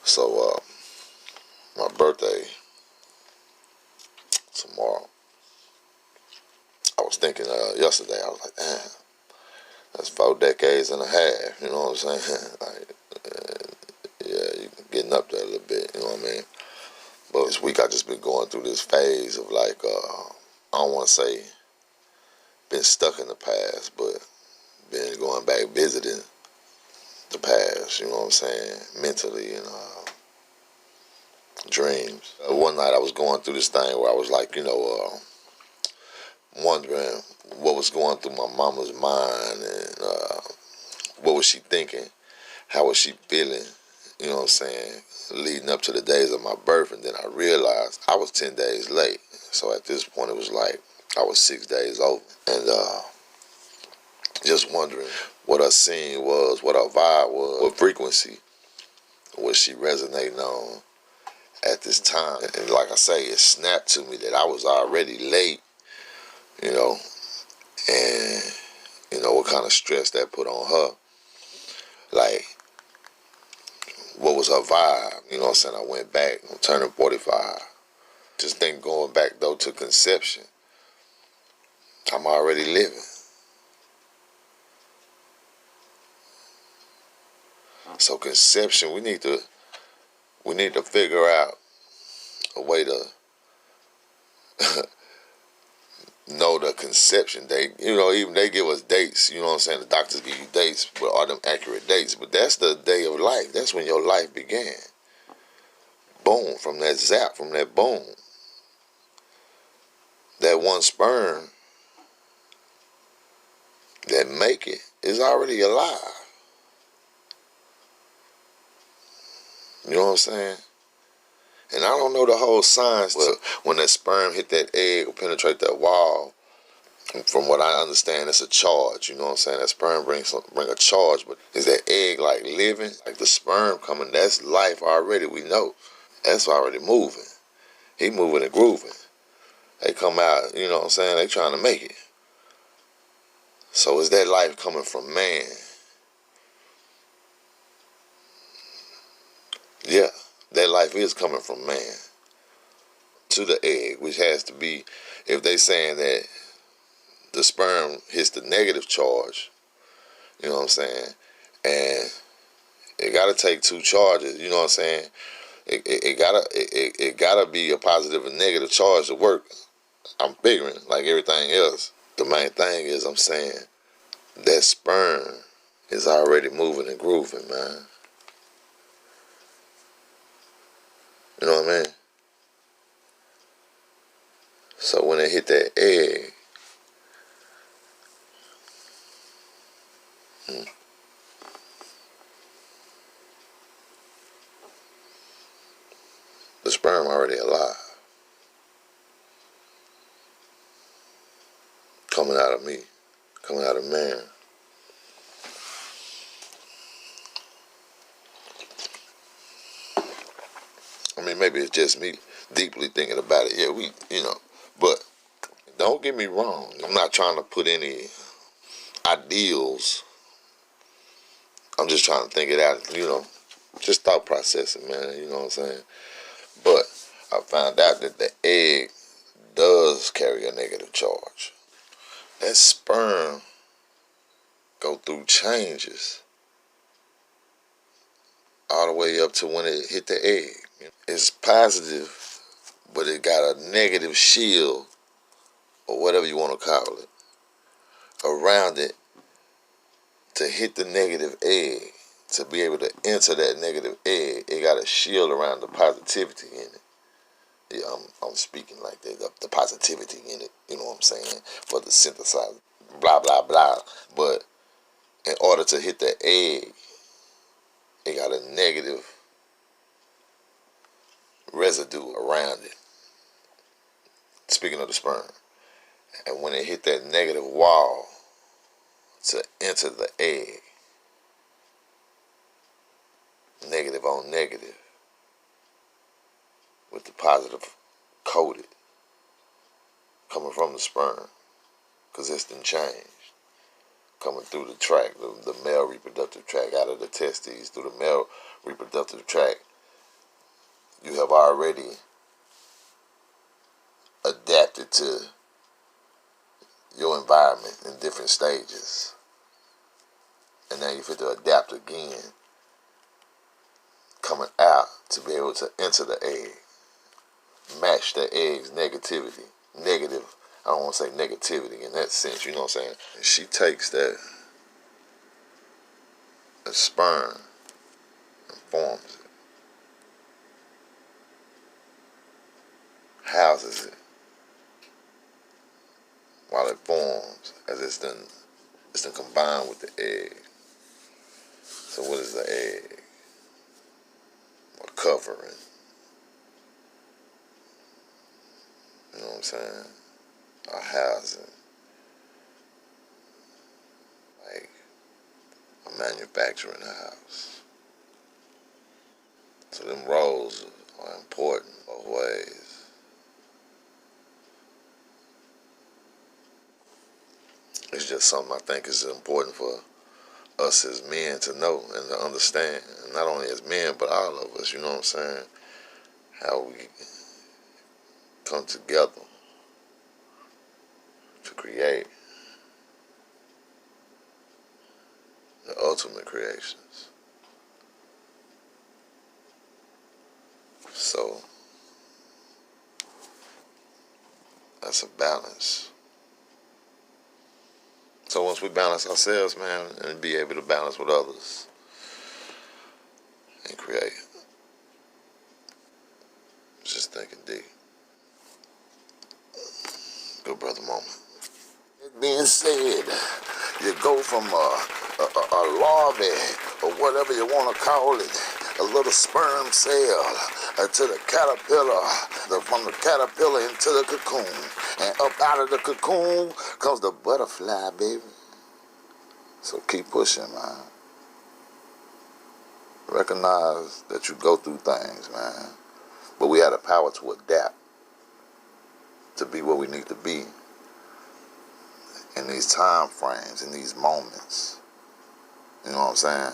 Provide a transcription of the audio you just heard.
So, my birthday tomorrow. I was thinking yesterday, I was like, damn, that's 4 decades and a half, you know what I'm saying? Like, yeah, you getting up there a little bit, you know what I mean? But this week I just been going through this phase of like, I don't want to say been stuck in the past, but been going back visiting the past, you know what I'm saying, mentally and dreams. One night I was going through this thing where I was like, wondering what was going through my mama's mind and what was she thinking, how was she feeling, you know what I'm saying, leading up to the days of my birth. And then I realized I was 10 days late. So at this point it was like I was 6 days over. And just wondering what her scene was, what her vibe was, what frequency was she resonating on at this time. And like I say, it snapped to me that I was already late, you know, and you know what kind of stress that put on her. Like, what was her vibe? You know what I'm saying? I went back, I'm turning 45. Just think going back though to conception, I'm already living. So conception, we need to figure out a way to know the conception date. You know, even they give us dates, you know what I'm saying? The doctors give you dates, but are them accurate dates? But that's the day of life. That's when your life began. Boom, from that zap, from that boom. That one sperm that make it is already alive. You know what I'm saying? And I don't know the whole science. Well, when that sperm hit that egg or penetrate that wall, from what I understand, it's a charge. You know what I'm saying? That sperm bring a charge, but is that egg like living? Like the sperm coming, that's life already. We know that's already moving. He moving and grooving. They come out. You know what I'm saying? They trying to make it. So is that life coming from man? Yeah, that life is coming from man to the egg, which has to be, if they saying that the sperm hits the negative charge, you know what I'm saying, and it got to take two charges, you know what I'm saying, it gotta be a positive and negative charge to work. I'm figuring, like everything else, the main thing is I'm saying that sperm is already moving and grooving, man. You know what I mean? So when it hit that egg, the sperm already alive, coming out of me, coming out of man. I mean, maybe it's just me deeply thinking about it. Yeah, but don't get me wrong. I'm not trying to put any ideals. I'm just trying to think it out, just thought processing, man, you know what I'm saying? But I found out that the egg does carry a negative charge. That sperm go through changes all the way up to when it hit the egg. It's positive, but it got a negative shield, or whatever you want to call it, around it to hit the negative egg. To be able to enter that negative egg, it got a shield around the positivity in it. Yeah, I'm speaking like that, the positivity in it, you know what I'm saying, for the synthesizer, blah, blah, blah. But in order to hit the egg, it got a negative residue around it. Speaking of the sperm. And when it hit that negative wall to enter the egg, negative on negative, with the positive coated, coming from the sperm, because it's done changed. Coming through the tract, the male reproductive tract, out of the testes, through the male reproductive tract, you have already adapted to your environment in different stages. And now you fit to adapt again, coming out to be able to enter the egg, match the egg's negativity. Negative, I don't want to say negativity in that sense, you know what I'm saying? She takes that sperm and forms it, houses it while it forms, as it's done combined with the egg. So what is the egg? A covering. You know what I'm saying? A housing. Like a manufacturing house. So them roles are important both ways. It's just something I think is important for us as men to know and to understand. And not only as men, but all of us, you know what I'm saying? How we come together to create the ultimate creations. So that's a balance. So once we balance ourselves, man, and be able to balance with others and create. Just thinking deep. Good brother moment. That being said, you go from a larvae, or whatever you want to call it, a little sperm cell, to the caterpillar, from the caterpillar into the cocoon, and up out of the cocoon comes the butterfly, baby. So keep pushing, man. Recognize that you go through things, man. But we have the power to adapt, to be what we need to be in these time frames, in these moments. You know what I'm saying?